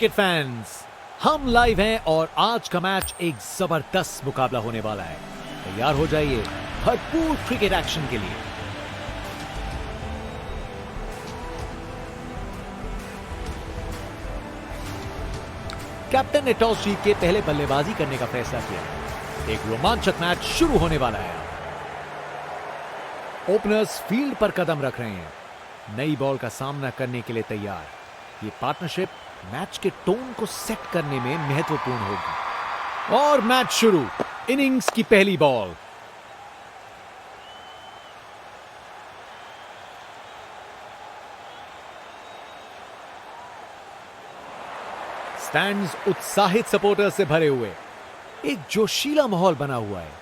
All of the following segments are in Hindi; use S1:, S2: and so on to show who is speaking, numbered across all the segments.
S1: क्रिकेट फैंस, हम लाइव हैं और आज का मैच एक जबरदस्त मुकाबला होने वाला है। तैयार हो जाइए भरपूर क्रिकेट एक्शन के लिए। कैप्टन ने टॉस जीत के पहले बल्लेबाजी करने का फैसला किया। एक रोमांचक मैच शुरू होने वाला है। ओपनर्स फील्ड पर कदम रख रहे हैं, नई बॉल का सामना करने के लिए तैयार। ये पार्टनरशिप मैच के टोन को सेट करने में महत्वपूर्ण होगी। और मैच शुरू। इनिंग्स की पहली बॉल। स्टैंड्स उत्साहित सपोर्टर्स से भरे हुए, एक जोशीला माहौल बना हुआ है।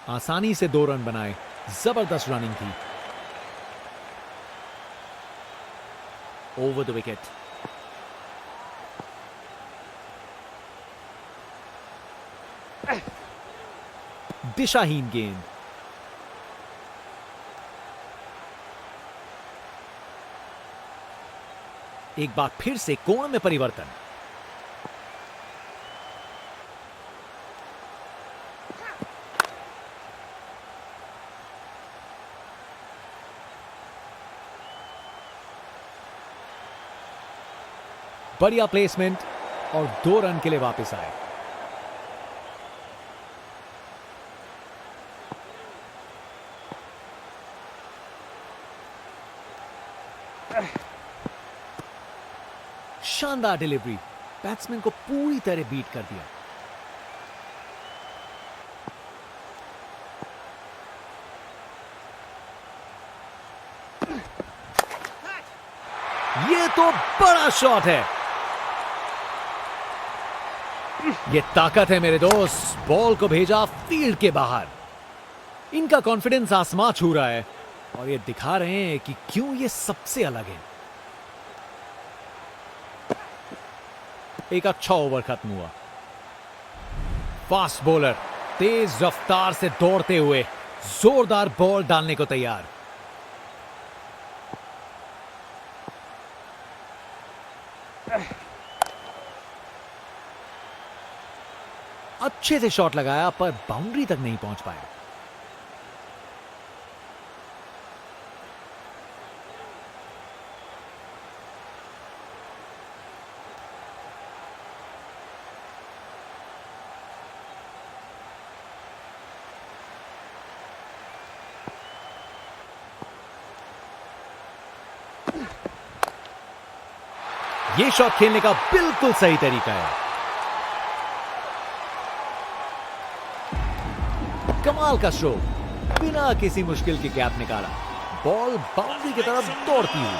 S1: आसानी से 2 रन बनाए, जबरदस्त रनिंग थी। Over the wicket. दिशाहीन गेंद। एक बार फिर से कोण में परिवर्तन। बढ़िया प्लेसमेंट और 2 रन के लिए वापस आए। शानदार डिलीवरी, बैट्समैन को पूरी तरह बीट कर दिया। ये तो बड़ा शॉट है। ये ताकत है मेरे दोस्त। बॉल को भेजा फील्ड के बाहर। इनका कॉन्फिडेंस आसमां छू रहा है और ये दिखा रहे हैं कि क्यों ये सबसे अलग है। एक अच्छा ओवर खत्म हुआ। फास्ट बॉलर तेज रफ्तार से दौड़ते हुए जोरदार बॉल डालने को तैयार। अच्छे से शॉट लगाया पर बाउंड्री तक नहीं पहुंच पाया। ये शॉट खेलने का बिल्कुल सही तरीका है। कमाल का स्ट्रोक, बिना किसी मुश्किल के गैप निकाला। बॉल बाउंड्री की तरफ दौड़ती हुई।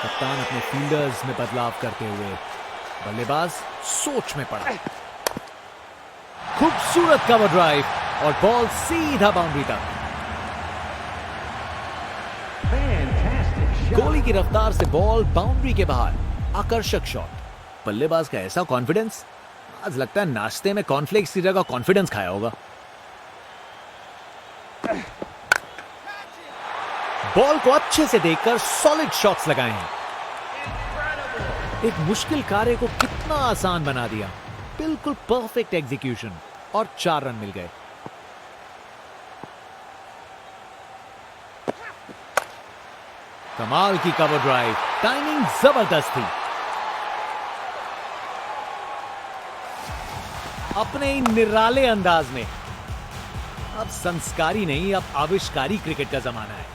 S1: कप्तान अपने फील्डर्स में बदलाव करते हुए बल्लेबाज सोच में पड़ा। खूबसूरत कवर ड्राइव और बॉल सीधा बाउंड्री तक। कोहली की रफ्तार से बॉल बाउंड्री के बाहर। आकर्षक शॉट। बल्लेबाज का ऐसा कॉन्फिडेंस, आज लगता है नाश्ते में कॉर्नफ्लेक्स की जगह कॉन्फिडेंस खाया होगा। बॉल को अच्छे से देखकर सॉलिड शॉट्स लगाए हैं। एक मुश्किल कार्य को कितना आसान बना दिया। बिल्कुल परफेक्ट एग्जीक्यूशन और 4 रन मिल गए। कमाल की कवर ड्राइव, टाइमिंग जबरदस्त थी। अपने ही निराले अंदाज में। अब संस्कारी नहीं, अब आविष्कारी क्रिकेट का जमाना है।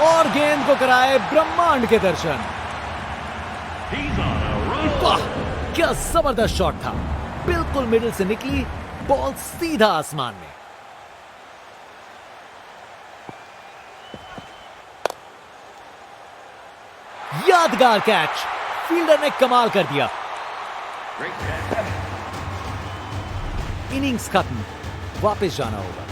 S1: और गेंद को कराए ब्रह्मांड के दर्शन। वाह, क्या जबरदस्त शॉट था। बिल्कुल मिडिल से निकली बॉल सीधा आसमान में। यादगार कैच, फील्डर ने कमाल कर दिया। इनिंग्स खत्म, वापस जाना होगा।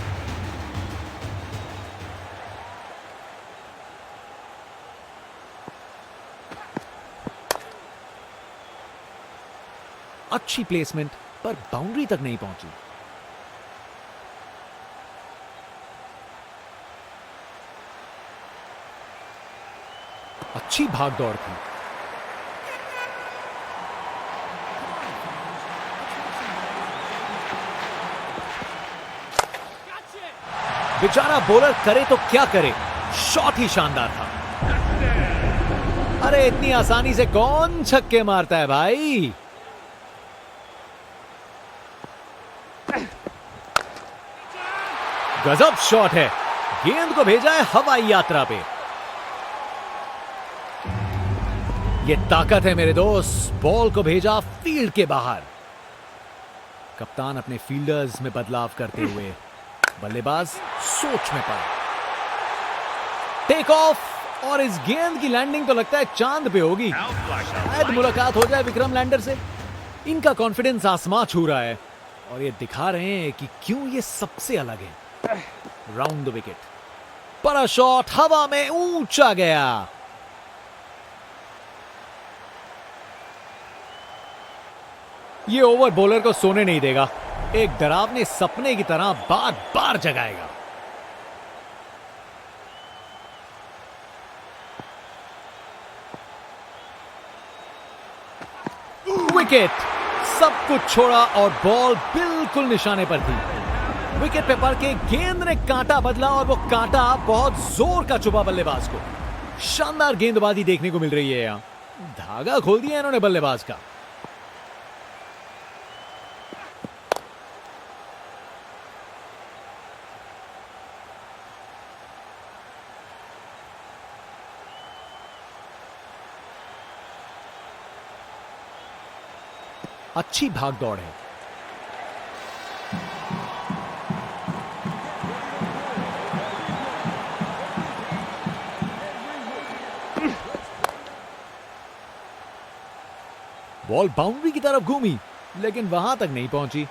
S1: अच्छी प्लेसमेंट, पर बाउंड्री तक नहीं पहुंची। अच्छी भाग दौड़ थी। बेचारा बॉलर करे तो क्या करे, शॉट ही शानदार था। अरे इतनी आसानी से कौन छक्के मारता है भाई। गजब शॉट है, गेंद को भेजा है हवाई यात्रा पे। ये ताकत है मेरे दोस्त, बॉल को भेजा फील्ड के बाहर। कप्तान अपने फील्डर्स में बदलाव करते हुए बल्लेबाज सोच में पड़ा। टेक ऑफ, और इस गेंद की लैंडिंग तो लगता है चांद पे होगी। शायद मुलाकात हो जाए विक्रम लैंडर से। इनका कॉन्फिडेंस आसमां छू रहा है और ये दिखा रहे हैं कि क्यों ये सबसे अलग है। राउंड द विकेट, बड़ा शॉट हवा में ऊंचा गया। ये ओवर बॉलर को सोने नहीं देगा, एक डरावने सपने की तरह बार बार जगाएगा। विकेट, सब कुछ छोड़ा और बॉल बिल्कुल निशाने पर थी। विकेट पे पड़ के गेंद ने कांटा बदला और वो कांटा बहुत जोर का चुभा बल्लेबाज को। शानदार गेंदबाजी देखने को मिल रही है यहां। धागा खोल दिया इन्होंने बल्लेबाज का। अच्छी भाग दौड़ है। बॉल बाउंड्री की तरफ घूमी लेकिन वहां तक नहीं पहुंची।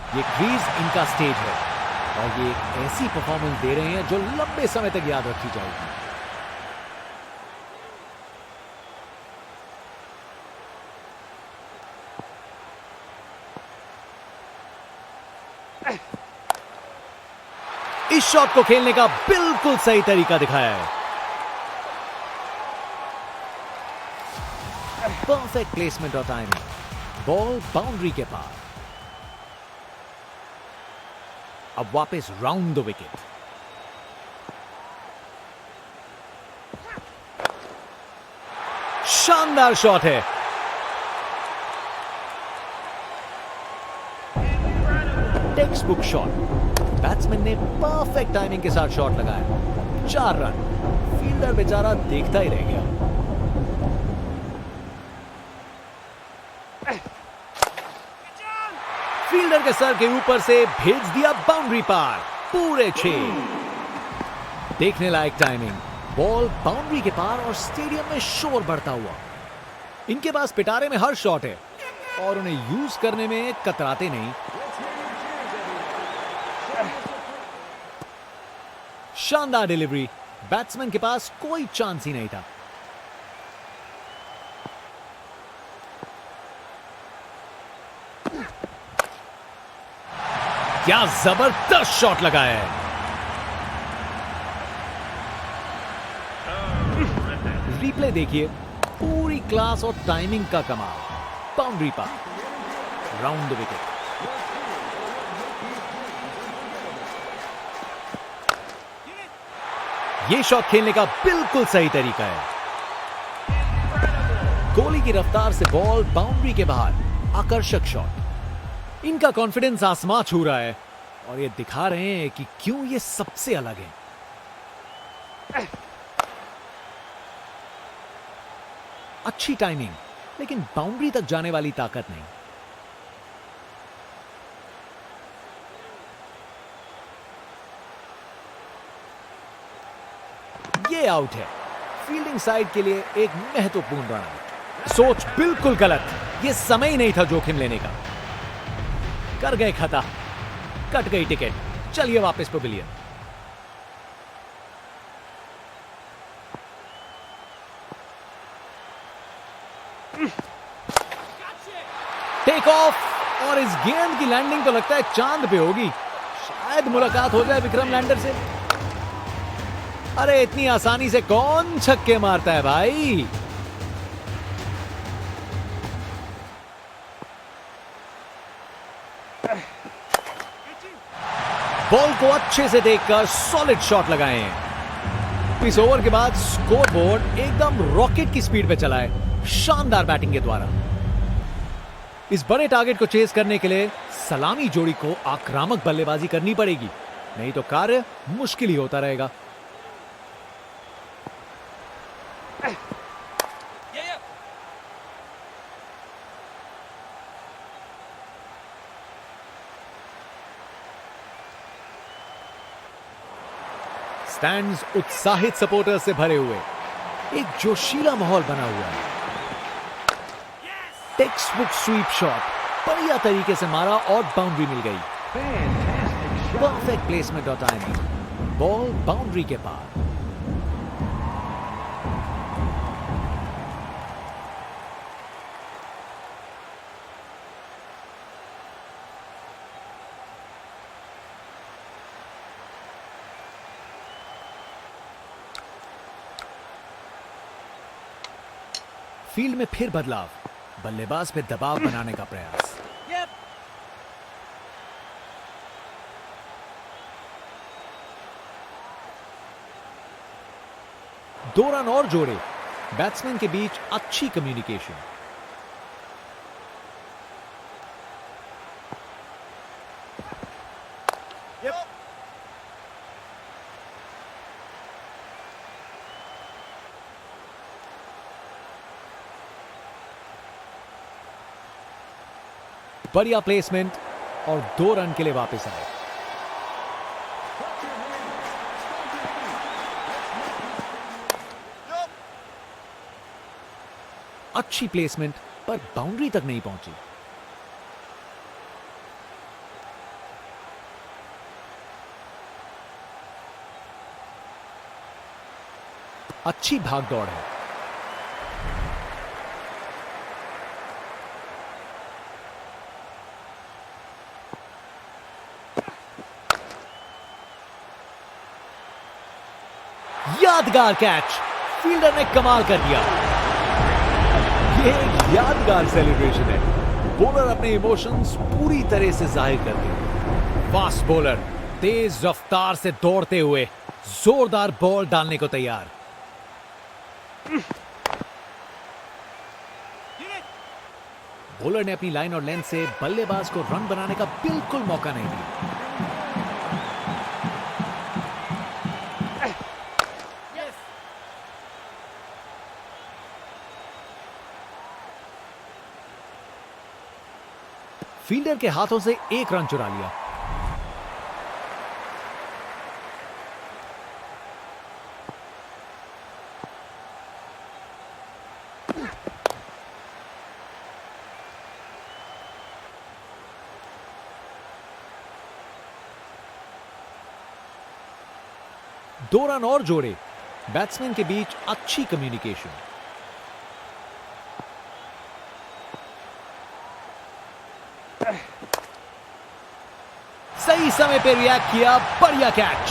S1: ये क्रीज इनका स्टेज है और ये एक ऐसी परफॉर्मेंस दे रहे हैं जो लंबे समय तक याद रखी जाएगी। इस शॉट को खेलने का बिल्कुल सही तरीका दिखाया है। परफेक्ट प्लेसमेंट और टाइमिंग, बॉल बाउंड्री के पार। अब वापस राउंड द विकेट। शानदार शॉट है। Text book shot. बैट्समैन ने परफेक्ट टाइमिंग के साथ शॉट लगाया। 4 रन। फील्डर बेचारा देखता ही रह गया। फील्डर के सर के ऊपर से भेज दिया बाउंड्री पार। पूरे 6। देखने लायक टाइमिंग, बॉल बाउंड्री के पार और स्टेडियम में शोर बढ़ता हुआ। इनके पास पिटारे में हर शॉट है और उन्हें यूज करने में कतराते नहीं। शानदार डिलीवरी, बैट्समैन के पास कोई चांस ही नहीं था। क्या जबरदस्त शॉट लगाया है। रिप्ले देखिए, पूरी क्लास और टाइमिंग का कमाल। बाउंड्री पार, राउंड द विकेट। यह शॉट खेलने का बिल्कुल सही तरीका है। गोली की रफ्तार से बॉल बाउंड्री के बाहर। आकर्षक शॉट। इनका कॉन्फिडेंस आसमां छू रहा है और ये दिखा रहे हैं कि क्यों ये सबसे अलग है। अच्छी टाइमिंग, लेकिन बाउंड्री तक जाने वाली ताकत नहीं। ये आउट है। फील्डिंग साइड के लिए एक महत्वपूर्ण रन। सोच बिल्कुल गलत। ये समय ही नहीं था जोखिम लेने का। कर गए खता। कट गई टिकट। चलिए वापस पवेलियन। टेक ऑफ और इस गेंद की लैंडिंग तो लगता है चांद पे होगी। शायद मुलाकात हो जाए विक्रम लैंडर से। अरे इतनी आसानी से कौन छक्के मारता है भाई। बॉल को अच्छे से देखकर सॉलिड शॉट लगाए हैं। इस ओवर के बाद स्कोरबोर्ड एकदम रॉकेट की स्पीड पे चला है, शानदार बैटिंग के द्वारा। इस बड़े टारगेट को चेस करने के लिए सलामी जोड़ी को आक्रामक बल्लेबाजी करनी पड़ेगी, नहीं तो कार्य मुश्किल ही होता रहेगा। स्टैंड्स उत्साहित सपोर्टर्स से भरे हुए, एक जोशीला माहौल बना हुआ है। टेक्स्ट बुक स्वीप शॉट बढ़िया तरीके से मारा और बाउंड्री मिल गई। परफेक्ट प्लेसमेंट और टाइमिंग, बॉल बाउंड्री के पार। फील्ड में फिर बदलाव, बल्लेबाज पे दबाव बनाने का प्रयास। दो रन और जोड़े, बैट्समैन के बीच अच्छी कम्युनिकेशन। बढ़िया प्लेसमेंट और 2 रन के लिए वापस आए। अच्छी प्लेसमेंट पर बाउंड्री तक नहीं पहुंची। अच्छी भागदौड़ है। यादगार कैच, फील्डर ने कमाल कर दिया। ये एक यादगार सेलिब्रेशन है। बॉलर अपने इमोशंस पूरी तरह से जाहिर करते हैं। फास्ट बॉलर तेज रफ्तार से दौड़ते हुए जोरदार बॉल डालने को तैयार। बॉलर ने अपनी लाइन और लेंथ से बल्लेबाज को रन बनाने का बिल्कुल मौका नहीं दिया। फील्डर के हाथों से 1 रन चुरा लिया। दो रन और जोड़े, बैट्समैन के बीच अच्छी कम्युनिकेशन। सही समय पे रिएक्ट किया, बढ़िया कैच।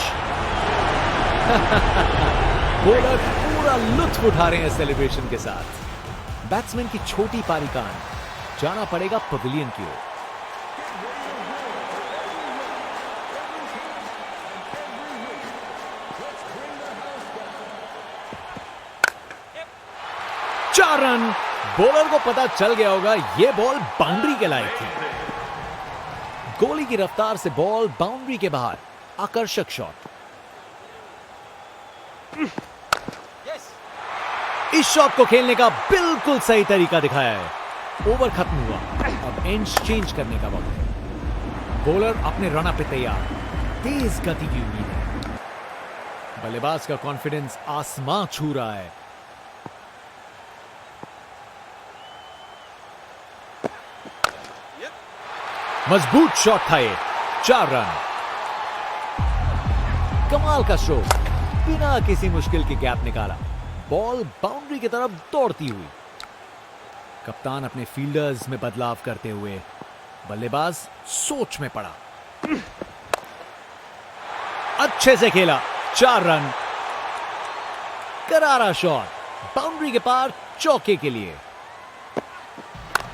S1: बॉलर पूरा लुत्फ उठा रहे हैं सेलिब्रेशन के साथ। बैट्समैन की छोटी पारी का अंत, जाना पड़ेगा पवेलियन की ओर। चार रन। बॉलर को पता चल गया होगा यह बॉल बाउंड्री के लायक थी। गोली की रफ्तार से बॉल बाउंड्री के बाहर, आकर्षक शॉट। इस शॉट को खेलने का बिल्कुल सही तरीका दिखाया है। ओवर खत्म हुआ, अब एंड्स चेंज करने का वक्त है। बॉलर अपने रन पे तैयार, तेज गति की उम्मीद है। बल्लेबाज का कॉन्फिडेंस आसमां छू रहा है। मजबूत शॉट था ये, 4 रन। कमाल का स्ट्रोक, बिना किसी मुश्किल के गैप निकाला, बॉल बाउंड्री की तरफ दौड़ती हुई। कप्तान अपने फील्डर्स में बदलाव करते हुए बल्लेबाज सोच में पड़ा। अच्छे से खेला, 4 रन। करारा शॉट, बाउंड्री के पार चौके के लिए।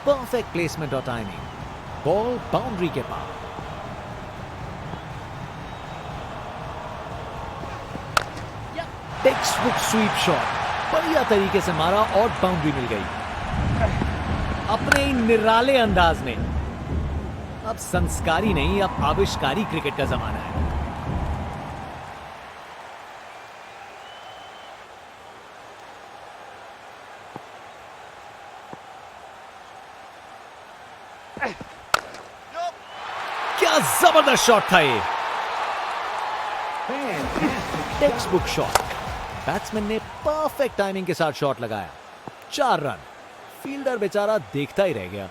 S1: परफेक्ट प्लेसमेंट और टाइमिंग, बॉल बाउंड्री के पार। टेक्स्ट बुक स्वीप शॉट, बढ़िया तरीके से मारा और बाउंड्री मिल गई अपने ही निराले अंदाज में। अब संस्कारी नहीं, अब आविष्कारी क्रिकेट का जमाना है। क्या जबरदस्त शॉट था ये, टेक्स्ट बुक शॉट। बैट्समैन ने परफेक्ट टाइमिंग के साथ शॉट लगाया, 4 रन। फील्डर बेचारा देखता ही रह गया।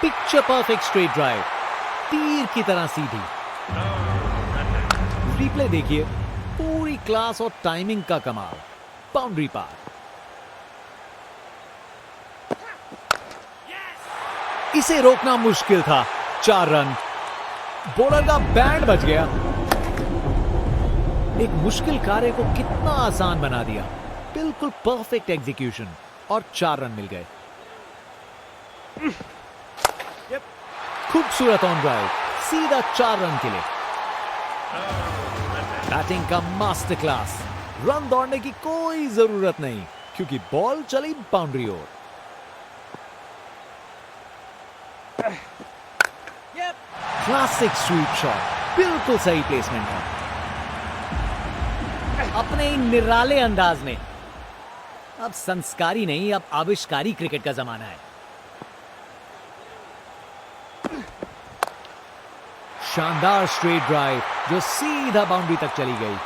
S1: पिक्चर परफेक्ट स्ट्रेट ड्राइव, तीर की तरह सीधी। रिप्ले देखिए, पूरी क्लास और टाइमिंग का कमाल, बाउंड्री पार। इसे रोकना मुश्किल था, 4 रन। बॉलर का बैंड बच गया। एक मुश्किल कार्य को कितना आसान बना दिया, बिल्कुल परफेक्ट एग्जीक्यूशन और 4 रन मिल गए। खूबसूरत ऑन ड्राइव, सीधा 4 रन के लिए। बैटिंग का मास्टर क्लास, रन दौड़ने की कोई जरूरत नहीं क्योंकि बॉल चली बाउंड्री ओर। क्लासिक स्वीप शॉट, बिल्कुल सही प्लेसमेंट था अपने ही निराले अंदाज में। अब संस्कारी नहीं, अब आविष्कारी क्रिकेट का जमाना है। शानदार स्ट्रेट ड्राइव जो सीधा बाउंड्री तक चली गई।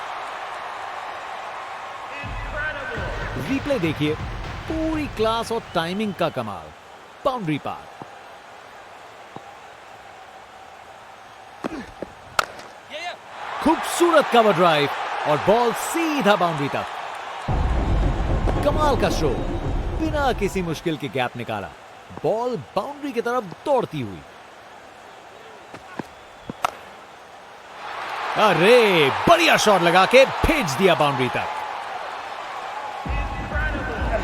S1: रिप्ले देखिए, पूरी क्लास और टाइमिंग का कमाल, बाउंड्री पार। खूबसूरत कवर ड्राइव और बॉल सीधा बाउंड्री तक। कमाल का स्ट्रोक, बिना किसी मुश्किल के गैप निकाला, बॉल बाउंड्री की तरफ दौड़ती हुई। अरे बढ़िया शॉट लगा के भेज दिया बाउंड्री तक।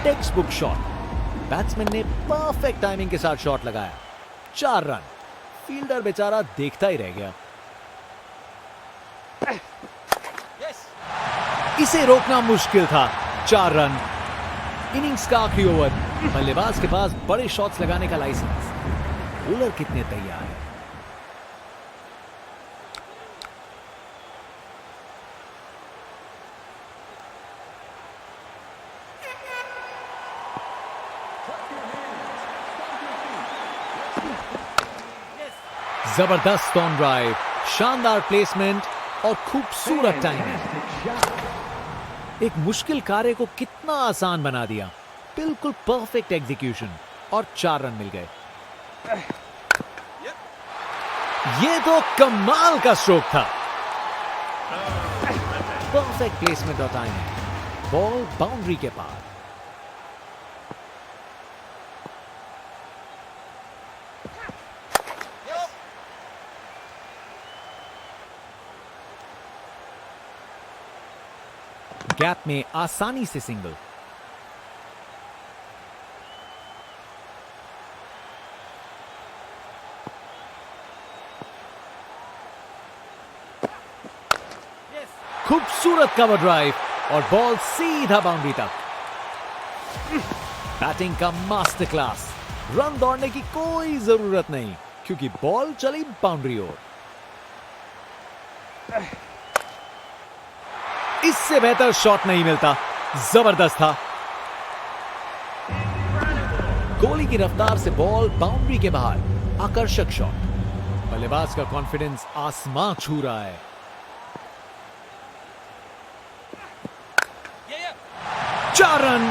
S1: टेक्स्ट बुक शॉट, बैट्समैन ने परफेक्ट टाइमिंग के साथ शॉट लगाया, 4 रन। फील्डर बेचारा देखता ही रह गया। इसे रोकना मुश्किल था, 4 रन। इनिंग्स का आखिरी ओवर, बल्लेबाज के पास बड़े शॉट्स लगाने का लाइसेंस। बॉलर कितने तैयार है। जबरदस्त ऑन ड्राइव, शानदार प्लेसमेंट और खूबसूरत टाइमिंग। एक मुश्किल कार्य को कितना आसान बना दिया, बिल्कुल परफेक्ट एग्जीक्यूशन और 4 रन मिल गए। ये तो कमाल का स्ट्रोक था। परफेक्ट प्लेसमेंट और टाइमिंग, बॉल बाउंड्री के पार। गैप में आसानी से सिंगल। खूबसूरत कवर ड्राइव और बॉल सीधा बाउंड्री तक। बैटिंग का मास्टर क्लास, रन दौड़ने की कोई जरूरत नहीं क्योंकि बॉल चली बाउंड्री ओर। इससे बेहतर शॉट नहीं मिलता, जबरदस्त था। गोली की रफ्तार से बॉल बाउंड्री के बाहर, आकर्षक शॉट। बल्लेबाज का कॉन्फिडेंस आसमां छू रहा है। चार रन।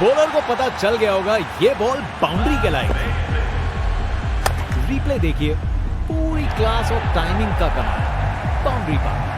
S1: बॉलर को पता चल गया होगा यह बॉल बाउंड्री के लायक है। रिप्ले देखिए, पूरी क्लास और टाइमिंग का कमाल। बाउंड्री पार।